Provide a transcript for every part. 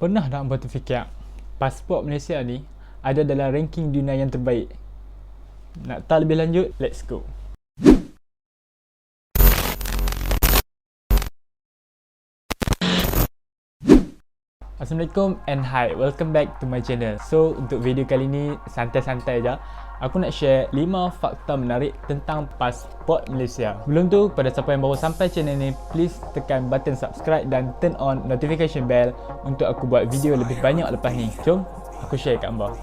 Pernah tak hampa terfikir pasport Malaysia ni ada dalam ranking dunia yang terbaik? Nak tahu lebih lanjut? Let's go. Assalamualaikum and hi, welcome back to my channel. So untuk video kali ni santai-santai je, aku nak share 5 fakta menarik tentang pasport Malaysia. Sebelum tu, pada siapa yang baru sampai channel ni, please tekan button subscribe dan turn on notification bell untuk aku buat video lebih banyak lepas ni. Jom aku share kat hangpa.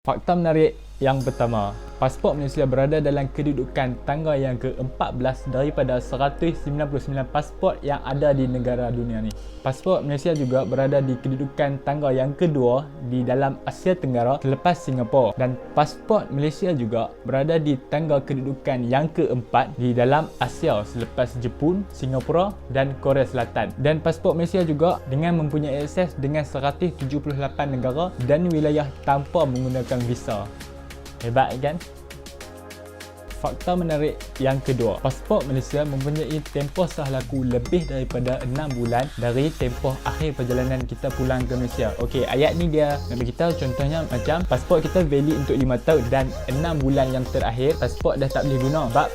Fakta menarik yang pertama, pasport Malaysia berada dalam kedudukan tangga yang ke-14 daripada 199 pasport yang ada di negara dunia ni. Pasport Malaysia juga berada di kedudukan tangga yang kedua di dalam Asia Tenggara selepas Singapura, dan pasport Malaysia juga berada di tangga kedudukan yang keempat di dalam Asia selepas Jepun, Singapura dan Korea Selatan. Dan pasport Malaysia juga dengan mempunyai akses dengan 178 negara dan wilayah tanpa menggunakan visa. Hebat kan? Fakta menarik yang kedua, pasport Malaysia mempunyai tempoh sah laku lebih daripada 6 bulan dari tempoh akhir perjalanan kita pulang ke Malaysia. Okey, ayat ni dia nak bagi tahu contohnya macam pasport kita valid untuk 5 tahun dan 6 bulan yang terakhir pasport dah tak boleh guna. Sebab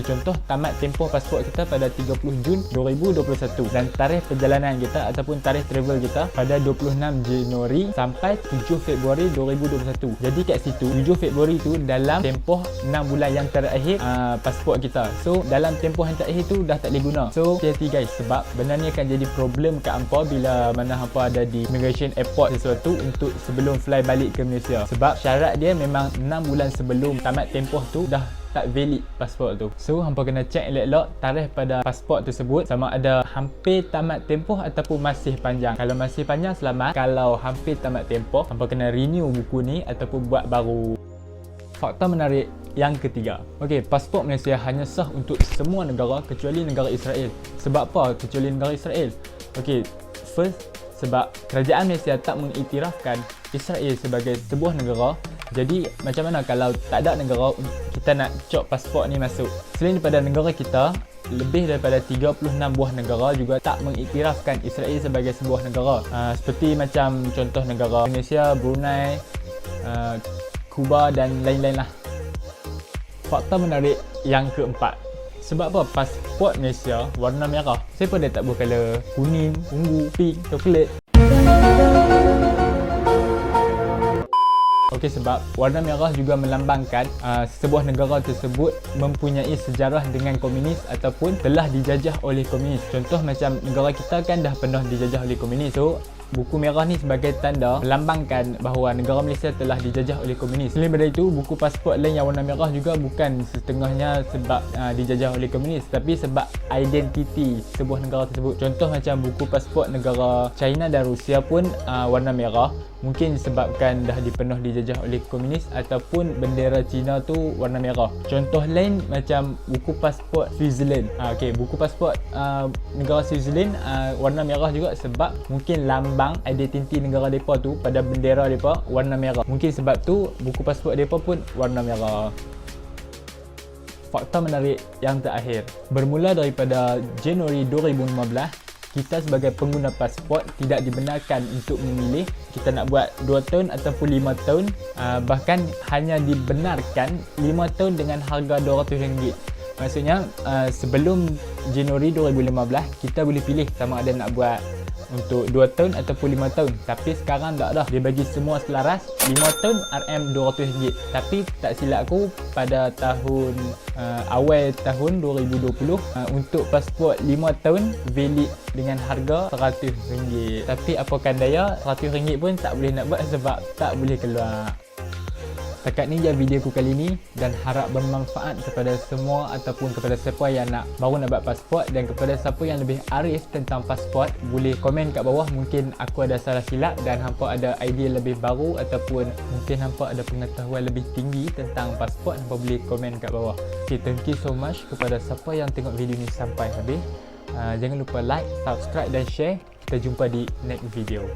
contoh tamat tempoh pasport kita pada 30 Jun 2021 dan tarikh perjalanan kita ataupun tarikh travel kita pada 26 Januari sampai 7 Februari 2021. Jadi kat situ 7 Februari tu dalam tempoh 6 bulan yang terakhir pasport kita. So dalam tempoh yang terakhir tu dah tak boleh guna. So hati-hati guys, sebab benda ni akan jadi problem kat hampa bila mana hampa ada di immigration airport sesuatu untuk sebelum fly balik ke Malaysia. Sebab syarat dia memang 6 bulan sebelum tamat tempoh tu dah tak valid pasport tu. So hampa kena check elok-elok tarikh pada pasport tersebut sama ada hampir tamat tempoh ataupun masih panjang. Kalau masih panjang selamat, kalau hampir tamat tempoh hampa kena renew buku ni ataupun buat baru. Fakta menarik yang ketiga. Okey, pasport Malaysia hanya sah untuk semua negara kecuali negara Israel. Sebab apa kecuali negara Israel? Okey, first, sebab kerajaan Malaysia tak mengiktirafkan Israel sebagai sebuah negara. Jadi macam mana kalau tak ada negara kita nak cop pasport ni masuk? Selain daripada negara kita, lebih daripada 36 buah negara juga tak mengiktirafkan Israel sebagai sebuah negara. Seperti macam contoh negara Malaysia, Brunei, Kuba dan lain-lain lah. Fakta menarik yang keempat, sebab apa pasport Malaysia warna merah? Siapa dia tak berkala kuning, ungu, pink, coklat? Okey, sebab warna merah juga melambangkan sebuah negara tersebut mempunyai sejarah dengan komunis ataupun telah dijajah oleh komunis. Contoh macam negara kita kan dah pernah dijajah oleh komunis. So buku merah ni sebagai tanda melambangkan bahawa negara Malaysia telah dijajah oleh komunis. Selain daripada itu, buku pasport lain yang warna merah juga bukan setengahnya sebab dijajah oleh komunis, tapi sebab identiti sebuah negara tersebut. Contoh macam buku pasport negara China dan Rusia pun warna merah, mungkin disebabkan dah dipenuh dijajah oleh komunis ataupun bendera China tu warna merah. Contoh lain macam buku pasport Switzerland. Okey, buku pasport negara Switzerland warna merah juga sebab mungkin lambang identiti negara mereka tu pada bendera mereka warna merah. Mungkin sebab tu buku pasport mereka pun warna merah. Fakta menarik yang terakhir, bermula daripada Januari 2015, kita sebagai pengguna pasport tidak dibenarkan untuk memilih kita nak buat 2 tahun ataupun 5 tahun. Bahkan hanya dibenarkan 5 tahun dengan harga RM200. Maksudnya sebelum Januari 2015 kita boleh pilih sama ada nak buat untuk 2 tahun ataupun 5 tahun. Tapi sekarang tak dah. Dia bagi semua selaras 5 tahun RM200. Tapi tak silap aku pada tahun awal tahun 2020 untuk pasport 5 tahun valid dengan harga RM100. Tapi apakan daya, RM100 pun tak boleh nak buat sebab tak boleh keluar. Setakat ni je video aku kali ni dan harap bermanfaat kepada semua ataupun kepada siapa yang baru nak buat pasport, dan kepada siapa yang lebih arif tentang pasport boleh komen kat bawah. Mungkin aku ada salah silap dan hampa ada idea lebih baru ataupun mungkin hampa ada pengetahuan lebih tinggi tentang pasport, hampa boleh komen kat bawah. Okay, thank you so much kepada siapa yang tengok video ni sampai habis. Jangan lupa like, subscribe dan share. Kita jumpa di next video.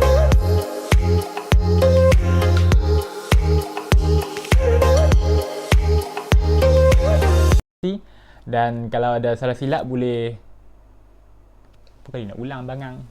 Dan kalau ada salah silap boleh, apa kali nak ulang bangang.